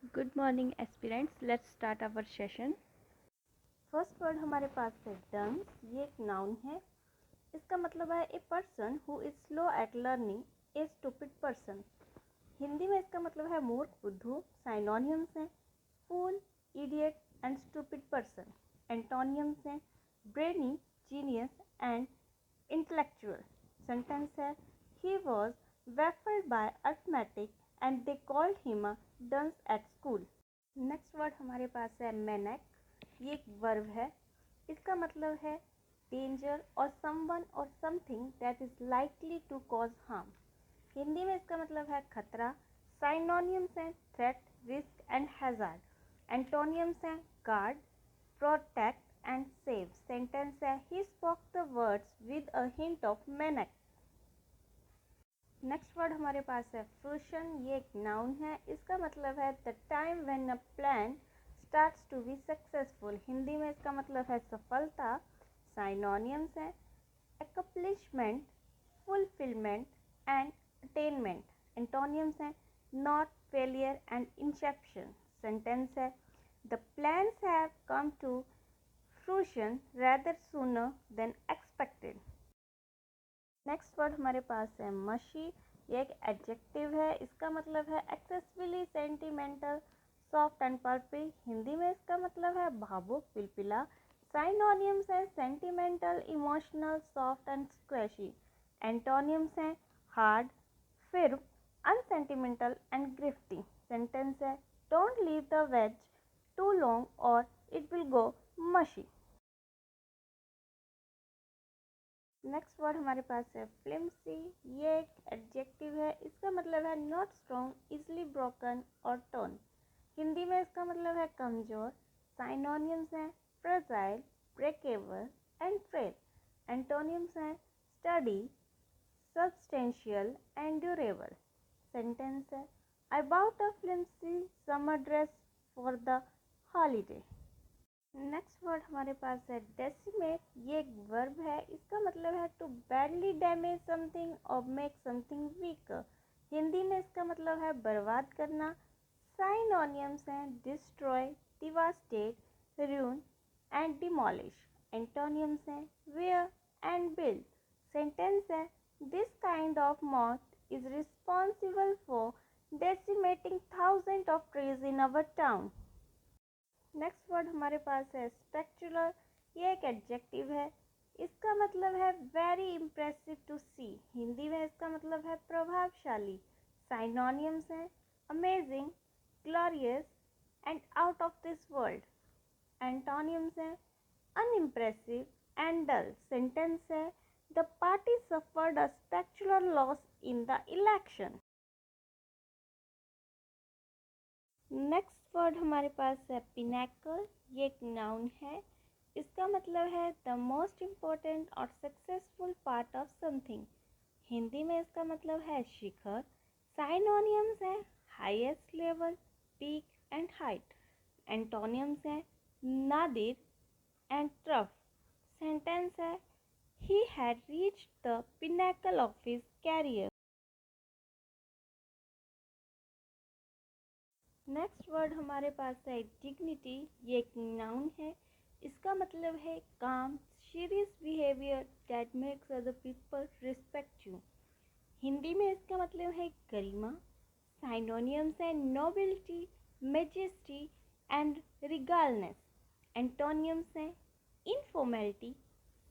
Good morning aspirants, let's start our session. First word हमारे पास है डंस। ये एक नाउन है। इसका मतलब है a person who is slow at learning, a stupid person. Hindi में इसका मतलब है मूर्ख, बुद्धू। साइनोनियम्स हैं fool, idiot and stupid person. Antonyms हैं brainy, genius and intellectual. Sentence है he was baffled by arithmetic and they called him a dunce at school। Next word हमारे पास है मैनेक। ये एक वर्ब है। इसका मतलब है danger or someone or something that is likely to cause harm. Hindi में इसका मतलब है खतरा। साइनोनियम्स हैं threat, risk and hazard. Antonyms हैं guard, protect and save. Sentence है he spoke the words with a hint of menace. Next word हमारे पास है फ्रूशन। ये एक नाउन है। इसका मतलब है the time when a plan starts to be successful. Hindi में इसका मतलब है सफलता। साइनोनियम्स है accomplishment, fulfilment and attainment. Antonyms हैं nought, failure and inception. Sentence है the plans have come to fruition rather sooner than expected। Next word हमारे पास है मशी। ये एक एडजेक्टिव है। इसका मतलब है excessively sentimental, soft and pulpy. Hindi में इसका मतलब है भावुक, पिलपिला। साइनोनियम्स हैं sentimental, emotional, soft and squashy. Antonyms हैं hard, firm, unsentimental and gritty. Sentence है don't leave the veg too long or it will go mushy. Next word हमारे पास है फ्लिम्सी। ये एक एडजेक्टिव है। इसका मतलब है not strong, easily broken or torn. Hindi में इसका मतलब है कमज़ोर। साइनोनियम्स हैं fragile, breakable and frail. Antonyms हैं sturdy, substantial and durable. Sentence है I bought a flimsy summer dress for the holiday. Next word हमारे पास है डेसिमेट। ये एक वर्ब है। इसका मतलब है to badly damage something or make something weaker. Hindi में इसका मतलब है बर्बाद करना। साइनोनियम्स हैं destroy, devastate, ruin and demolish. Antonyms हैं वेयर एंड बिल्ड। सेंटेंस है this kind of moth is responsible for decimating thousands of trees in our town। Next word हमारे पास है स्पेक्चुलर। ये एक एडजेक्टिव है। इसका मतलब है very impressive to see. Hindi में इसका मतलब है प्रभावशाली। साइनोनियम्स हैं amazing, glorious and out of this world. Antonyms हैं अनइम्प्रेसिव एंड डल। सेंटेंस है the party suffered a spectacular loss in the election. Next word हमारे पास है पिनैकल। ये एक नाउन है। इसका मतलब है द मोस्ट इम्पोर्टेंट और successful part of something. Hindi में इसका मतलब है शिखर। साइनोनियम्स हैं highest level, peak and height. Antonyms हैं नादिर एंड ट्रफ। सेंटेंस है he had reached the pinnacle of his career. Next word हमारे पास है डिग्निटी। ये एक नाउन है। इसका मतलब है काम, serious behaviour that makes other people respect you. Hindi में इसका मतलब है गरिमा। साइनोनियम्स है nobility, majesty and regalness. Antonyms हैं इनफॉर्मेलिटी।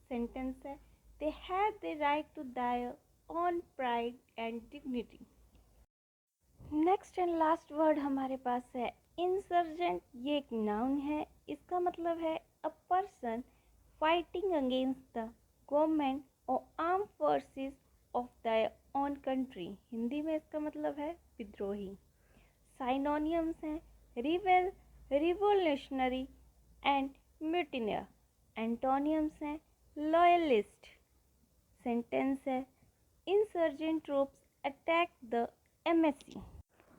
सेंटेंस है they have the right to their own pride and dignity. Next and last word हमारे पास है इंसर्जेंट। ये एक नाउन है। इसका मतलब है a person fighting against the government or arm forces of the own country. Hindi में इसका मतलब है विद्रोही। साइनोनियम्स हैं rebel, revolutionary and mutineer. Antonyms हैं लॉयलिस्ट। सेंटेंस है insurgent troops attack the MSC.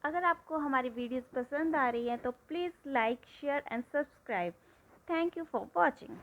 अगर आपको हमारी वीडियोस पसंद आ रही हैं तो please like, share and subscribe. Thank you for watching.